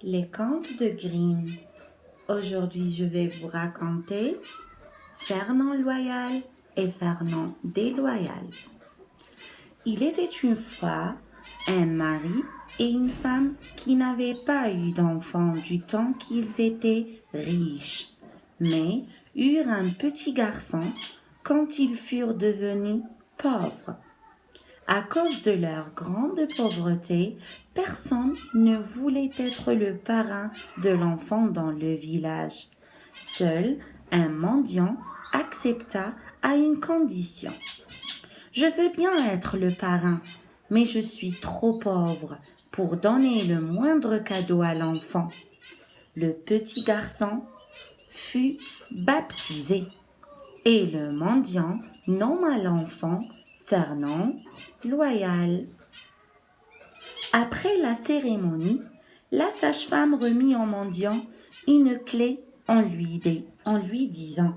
Les contes de Grimm. Aujourd'hui, je vais vous raconter Fernand Loyal et Fernand Déloyal. Il était une fois un mari et une femme qui n'avaient pas eu d'enfants du temps qu'ils étaient riches, mais eurent un petit garçon quand ils furent devenus pauvres. À cause de leur grande pauvreté, personne ne voulait être le parrain de l'enfant dans le village. Seul un mendiant accepta à une condition. Je veux bien être le parrain, mais je suis trop pauvre pour donner le moindre cadeau à l'enfant. Le petit garçon fut baptisé et le mendiant nomma l'enfant Fernand Loyal. Après la cérémonie, la sage-femme remit au mendiant une clé en lui disant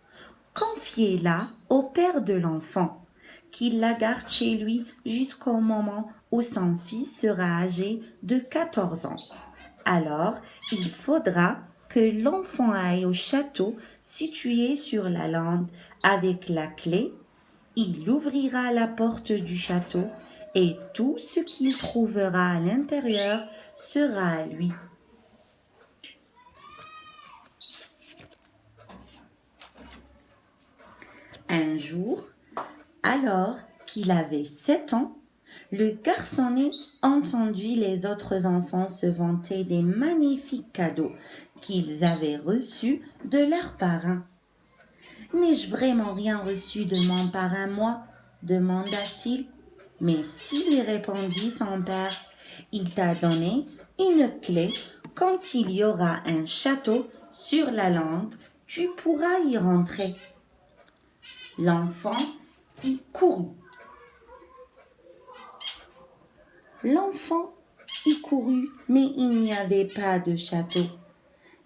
« Confiez-la au père de l'enfant, qu'il la garde chez lui jusqu'au moment où son fils sera âgé de 14 ans. Alors, il faudra que l'enfant aille au château situé sur la lande avec la clé. Il ouvrira la porte du château et tout ce qu'il trouvera à l'intérieur sera à lui. » Un jour, alors qu'il avait 7 ans, le garçonnet entendit les autres enfants se vanter des magnifiques cadeaux qu'ils avaient reçus de leurs parrains. « N'ai-je vraiment rien reçu de mon parrain, moi ?» demanda-t-il. « Mais si, lui répondit son père, il t'a donné une clé. Quand il y aura un château sur la lande, tu pourras y rentrer. » L'enfant y courut. Mais il n'y avait pas de château.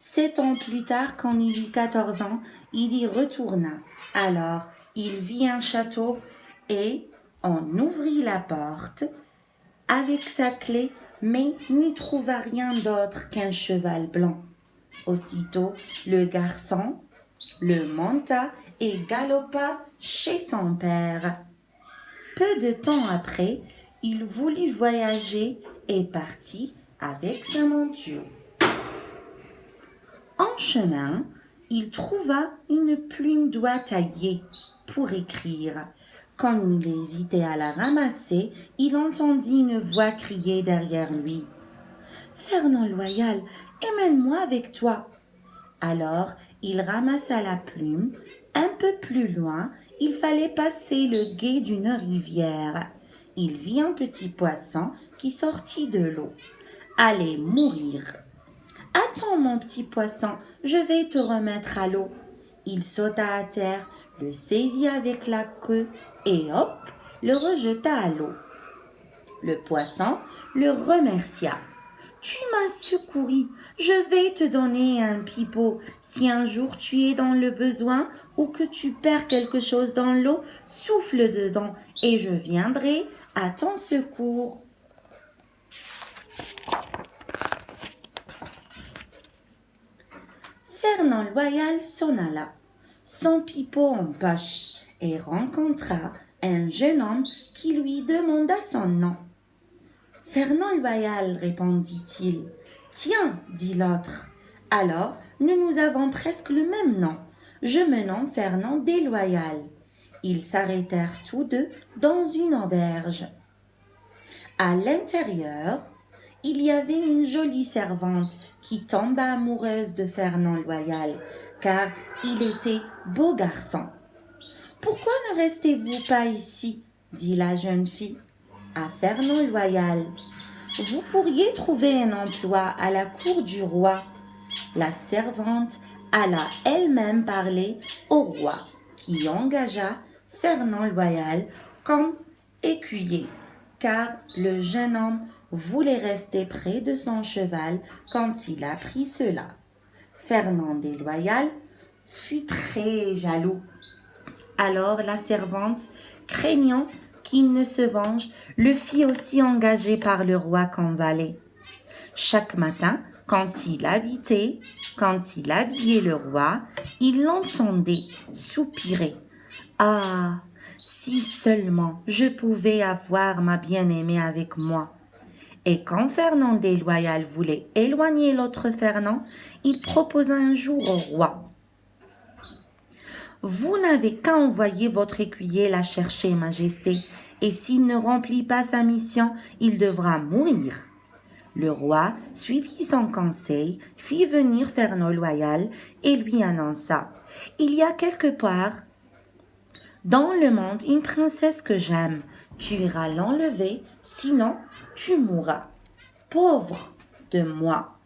7 ans plus tard, quand il eut 14 ans, il y retourna. Alors, il vit un château et on ouvrit la porte avec sa clé, mais n'y trouva rien d'autre qu'un cheval blanc. Aussitôt, le garçon le monta et galopa chez son père. Peu de temps après, il voulut voyager et partit avec sa monture. En chemin, il trouva une plume d'oie taillée pour écrire. Comme il hésitait à la ramasser, il entendit une voix crier derrière lui. « Fernand Loyal, emmène-moi avec toi !» Alors, il ramassa la plume. Un peu plus loin, il fallait passer le gué d'une rivière. Il vit un petit poisson qui sortit de l'eau. « Allez mourir !»« Attends, mon petit poisson, je vais te remettre à l'eau. » Il sauta à terre, le saisit avec la queue et hop, le rejeta à l'eau. Le poisson le remercia. « Tu m'as secouru, je vais te donner un pipeau. Si un jour tu es dans le besoin ou que tu perds quelque chose dans l'eau, souffle dedans et je viendrai à ton secours. » Fernand Loyal s'en alla, son pipeau en poche, et rencontra un jeune homme qui lui demanda son nom. « Fernand Loyal, répondit-il. « Tiens, dit l'autre. Alors, nous avons presque le même nom. Je me nomme Fernand Déloyal. » Ils s'arrêtèrent tous deux dans une auberge. À l'intérieur, il y avait une jolie servante qui tomba amoureuse de Fernand Loyal, car il était beau garçon. « Pourquoi ne restez-vous pas ici ?» dit la jeune fille à Fernand Loyal. « Vous pourriez trouver un emploi à la cour du roi. » La servante alla elle-même parler au roi, qui engagea Fernand Loyal comme écuyer, car le jeune homme voulait rester près de son cheval quand il apprit cela. Fernand Déloyal fut très jaloux. Alors la servante, craignant qu'il ne se venge, le fit aussi engager par le roi comme valet. Chaque matin, Quand il habillait le roi, il l'entendait soupirer. Ah, si seulement je pouvais avoir ma bien-aimée avec moi. Et quand Fernand Déloyal voulait éloigner l'autre Fernand, il proposa un jour au roi. Vous n'avez qu'à envoyer votre écuyer la chercher, Majesté, et s'il ne remplit pas sa mission, il devra mourir. Le roi suivit son conseil, fit venir Fernand Loyal et lui annonça: Il y a quelque part dans le monde une princesse que j'aime. Tu iras l'enlever, sinon tu mourras. Pauvre de moi,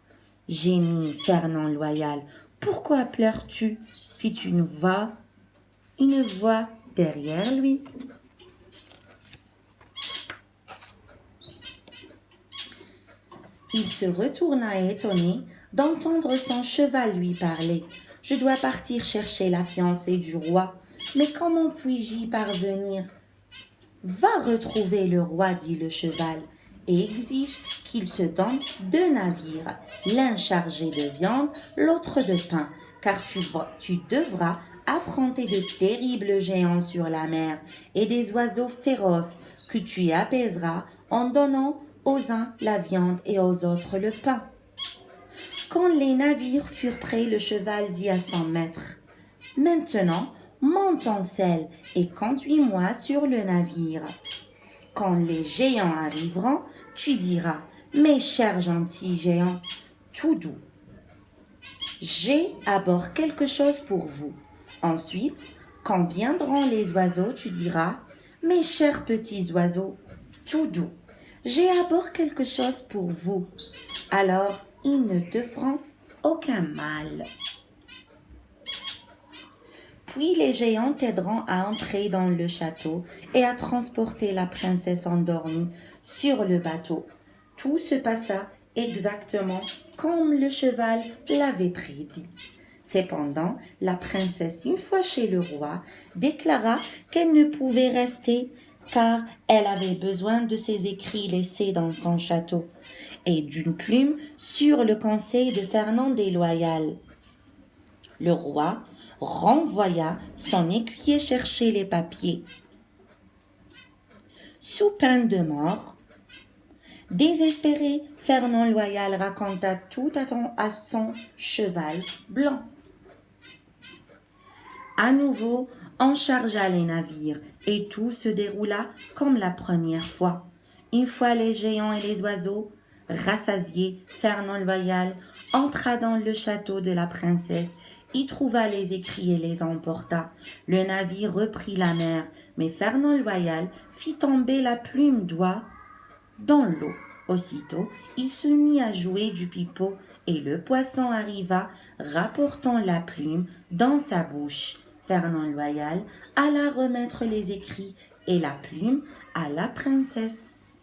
gémit Fernand Loyal. Pourquoi pleures-tu? Fit une voix derrière lui. Il se retourna étonné d'entendre son cheval lui parler. Je dois partir chercher la fiancée du roi, mais comment puis-je y parvenir? Va retrouver le roi, dit le cheval, et exige qu'il te donne 2 navires, l'un chargé de viande, l'autre de pain, car tu devras affronter de terribles géants sur la mer et des oiseaux féroces que tu apaiseras en donnant aux uns la viande et aux autres le pain. Quand les navires furent prêts, le cheval dit à son maître: Maintenant, monte en selle et conduis-moi sur le navire. Quand les géants arriveront, tu diras: Mes chers gentils géants, tout doux, j'ai à bord quelque chose pour vous. Ensuite, quand viendront les oiseaux, tu diras: Mes chers petits oiseaux, tout doux, j'ai à bord quelque chose pour vous. Alors, ils ne te feront aucun mal. Puis les géants t'aideront à entrer dans le château et à transporter la princesse endormie sur le bateau. Tout se passa exactement comme le cheval l'avait prédit. Cependant, la princesse, une fois chez le roi, déclara qu'elle ne pouvait rester car elle avait besoin de ses écrits laissés dans son château et d'une plume sur le conseil de Fernand Déloyal. Le roi renvoya son écuyer chercher les papiers. Sous peine de mort, désespéré, Fernand Loyal raconta tout à son cheval blanc. À nouveau, on chargea les navires et tout se déroula comme la première fois. Une fois les géants et les oiseaux rassasiés, Fernand Loyal entra dans le château de la princesse, y trouva les écrits et les emporta. Le navire reprit la mer, mais Fernand Loyal fit tomber la plume d'oie dans l'eau. Aussitôt, il se mit à jouer du pipeau et le poisson arriva, rapportant la plume dans sa bouche. Fernand Loyal alla remettre les écrits et la plume à la princesse.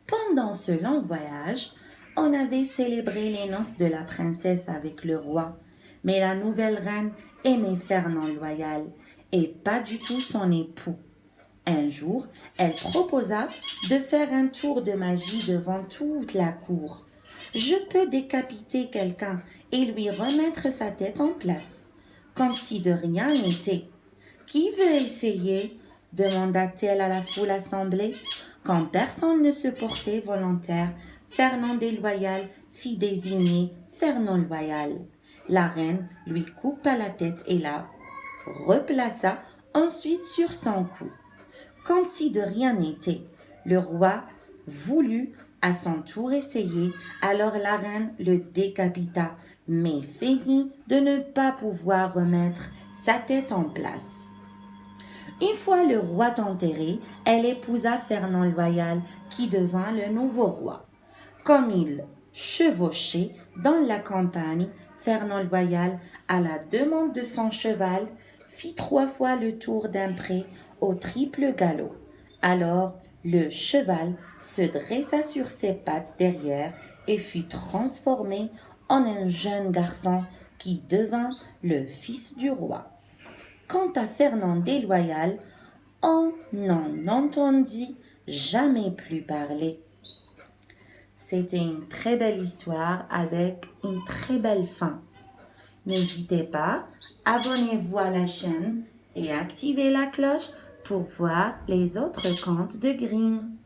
Pendant ce long voyage, on avait célébré les noces de la princesse avec le roi, mais la nouvelle reine aimait Fernand Loyal et pas du tout son époux. Un jour, elle proposa de faire un tour de magie devant toute la cour. Je peux décapiter quelqu'un et lui remettre sa tête en place, comme si de rien n'était. Qui veut essayer? Demanda-t-elle à la foule assemblée. Quand personne ne se portait volontaire, Fernand Déloyal fit désigner Fernand Loyal. La reine lui coupa la tête et la replaça ensuite sur son cou. Comme si de rien n'était, le roi voulut à son tour essayer, alors la reine le décapita, mais feignit de ne pas pouvoir remettre sa tête en place. Une fois le roi enterré, elle épousa Fernand Loyal, qui devint le nouveau roi. Comme il chevauchait dans la campagne, Fernand Loyal, à la demande de son cheval, fit 3 fois le tour d'un pré au triple galop. Alors le cheval se dressa sur ses pattes derrière et fut transformé en un jeune garçon qui devint le fils du roi. Quant à Fernand Déloyal, on n'en entendit jamais plus parler. C'était une très belle histoire avec une très belle fin. N'hésitez pas, abonnez-vous à la chaîne et activez la cloche pour voir les autres contes de Grimm.